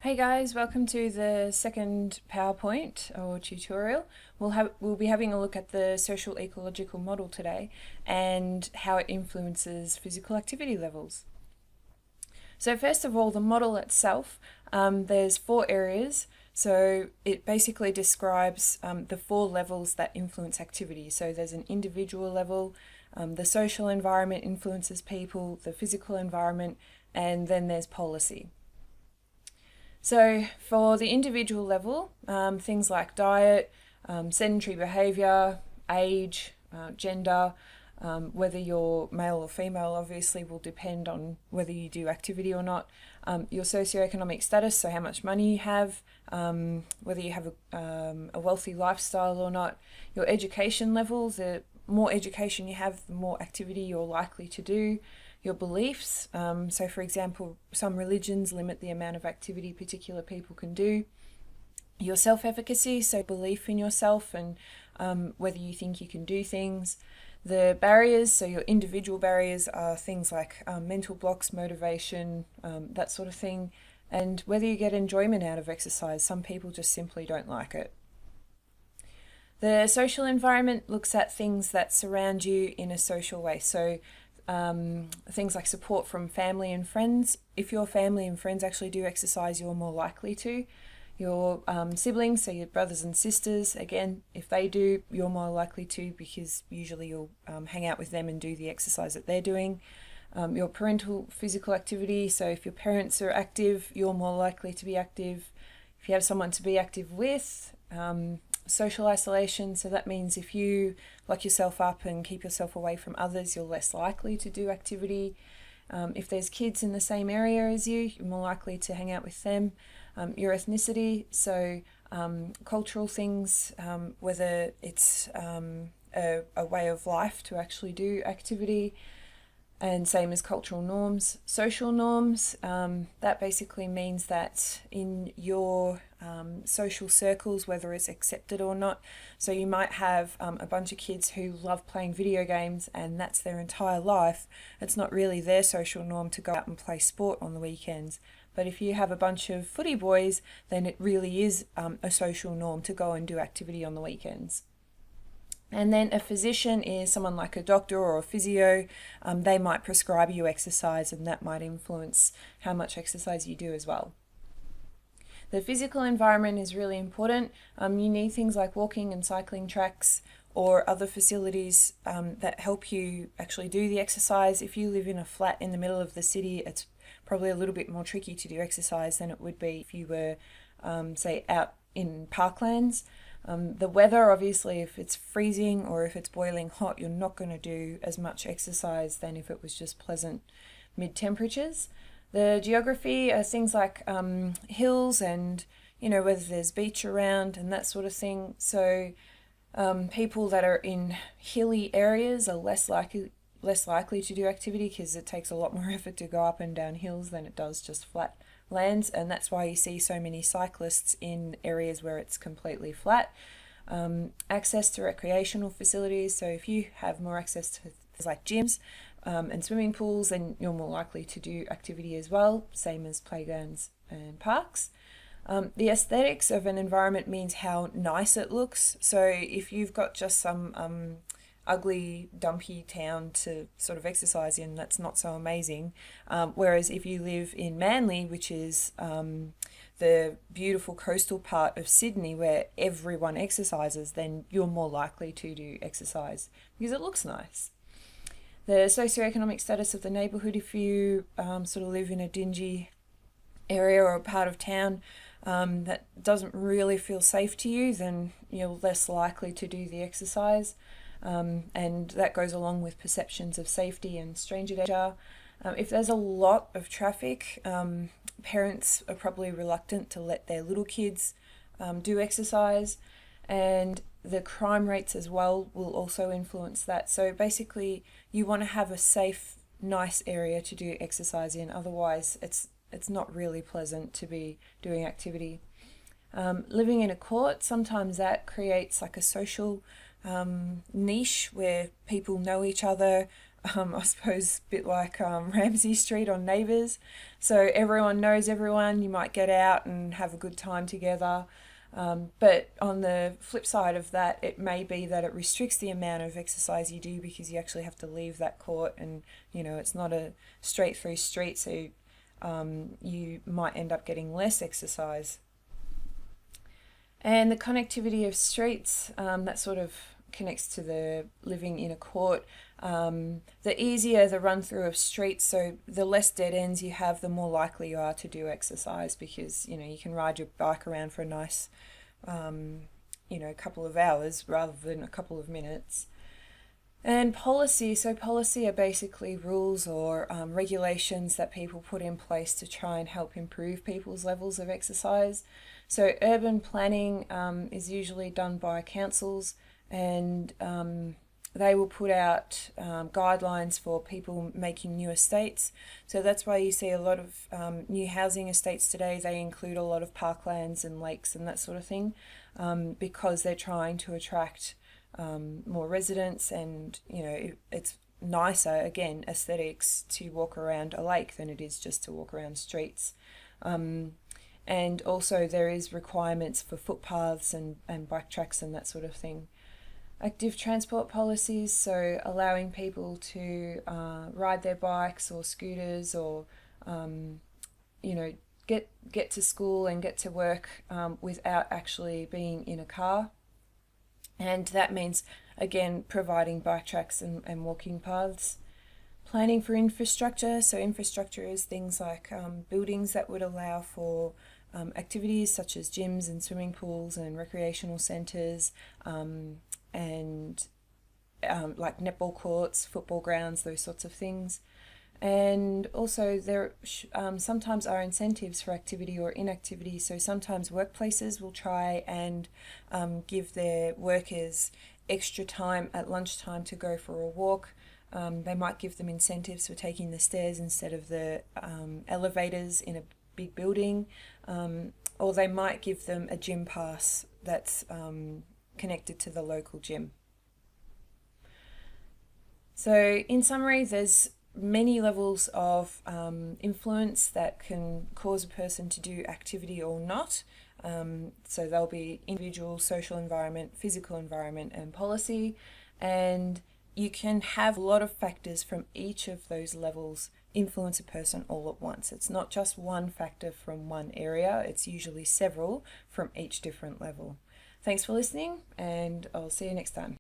Hey guys, welcome to the second PowerPoint or tutorial. We'll be having a look at the social-ecological model today and how it influences physical activity levels. So first of all, the model itself, there's 4 areas. So it basically describes the 4 levels that influence activity. So there's an individual level, the social environment influences people, the physical environment, and then there's policy. So for the individual level, things like diet, sedentary behaviour, age, gender, whether you're male or female obviously will depend on whether you do activity or not, your socioeconomic status, so how much money you have, whether you have a wealthy lifestyle or not, your education level, the more education you have, the more activity you're likely to do, your beliefs, so for example, some religions limit the amount of activity particular people can do, your self-efficacy, so belief in yourself and whether you think you can do things, the barriers, so your individual barriers are things like mental blocks, motivation, that sort of thing, and whether you get enjoyment out of exercise. Some people just simply don't like it. The social environment looks at things that surround you in a social way, so things like support from family and friends. If your family and friends actually do exercise, you're more likely to. Your siblings, so your brothers and sisters, again, if they do, you're more likely to, because usually you'll hang out with them and do the exercise that they're doing. Your parental physical activity, so if your parents are active, you're more likely to be active. If you have someone to be active with, social isolation, so that means if you lock yourself up and keep yourself away from others, you're less likely to do activity. If there's kids in the same area as you, you're more likely to hang out with them. Your ethnicity, so cultural things, whether it's a way of life to actually do activity, and same as cultural norms. Social norms, that basically means that in your social circles, whether it's accepted or not, so you might have a bunch of kids who love playing video games and that's their entire life. It's not really their social norm to go out and play sport on the weekends. But if you have a bunch of footy boys, then it really is a social norm to go and do activity on the weekends. And then a physician is someone like a doctor or a physio. They might prescribe you exercise, and that might influence how much exercise you do as well. The physical environment is really important. You need things like walking and cycling tracks or other facilities that help you actually do the exercise. If you live in a flat in the middle of the city, it's probably a little bit more tricky to do exercise than it would be if you were, say, out in parklands. The weather, obviously, if it's freezing or if it's boiling hot, you're not going to do as much exercise than if it was just pleasant mid-temperatures. The geography are things like hills and, whether there's beach around and that sort of thing. So people that are in hilly areas are less likely to do activity because it takes a lot more effort to go up and down hills than it does just flat lands, and that's why you see so many cyclists in areas where it's completely flat. Access to recreational facilities, so if you have more access to things like gyms and swimming pools, then you're more likely to do activity as well, same as playgrounds and parks. The aesthetics of an environment means how nice it looks, so if you've got just some ugly, dumpy town to sort of exercise in, that's not so amazing. Whereas if you live in Manly, which is the beautiful coastal part of Sydney where everyone exercises, then you're more likely to do exercise because it looks nice. The socioeconomic status of the neighbourhood, if you sort of live in a dingy area or a part of town that doesn't really feel safe to you, then you're less likely to do the exercise. And that goes along with perceptions of safety and stranger danger. If there's a lot of traffic, parents are probably reluctant to let their little kids do exercise, and the crime rates as well will also influence that. So basically you want to have a safe, nice area to do exercise in, otherwise it's not really pleasant to be doing activity. Living in a court, sometimes that creates like a social niche where people know each other, I suppose a bit like Ramsay Street on Neighbours. So everyone knows everyone, you might get out and have a good time together. But on the flip side of that, it may be that it restricts the amount of exercise you do because you actually have to leave that court, and it's not a straight through street, so you might end up getting less exercise. And the connectivity of streets, that sort of connects to the living in a court. The easier the run through of streets, so the less dead ends you have, the more likely you are to do exercise, because you can ride your bike around for a nice couple of hours rather than a couple of minutes. And policy, so policy are basically rules or regulations that people put in place to try and help improve people's levels of exercise. So urban planning is usually done by councils, and they will put out guidelines for people making new estates. So that's why you see a lot of new housing estates today. They include a lot of parklands and lakes and that sort of thing, because they're trying to attract more residents, and it's nicer, again, aesthetics, to walk around a lake than it is just to walk around streets. And also there is requirements for footpaths and bike tracks and that sort of thing. Active transport policies, so allowing people to ride their bikes or scooters, or get to school and get to work without actually being in a car. And that means, again, providing bike tracks and walking paths. Planning for infrastructure, so infrastructure is things like buildings that would allow for activities such as gyms and swimming pools and recreational centres, and like netball courts, football grounds, those sorts of things. And also there sometimes are incentives for activity or inactivity. So sometimes workplaces will try and give their workers extra time at lunchtime to go for a walk. They might give them incentives for taking the stairs instead of the elevators in a big building, or they might give them a gym pass that's connected to the local gym. So in summary, there's many levels of influence that can cause a person to do activity or not. So there'll be individual, social environment, physical environment, and policy. And you can have a lot of factors from each of those levels influence a person all at once. It's not just one factor from one area, it's usually several from each different level. Thanks for listening, and I'll see you next time.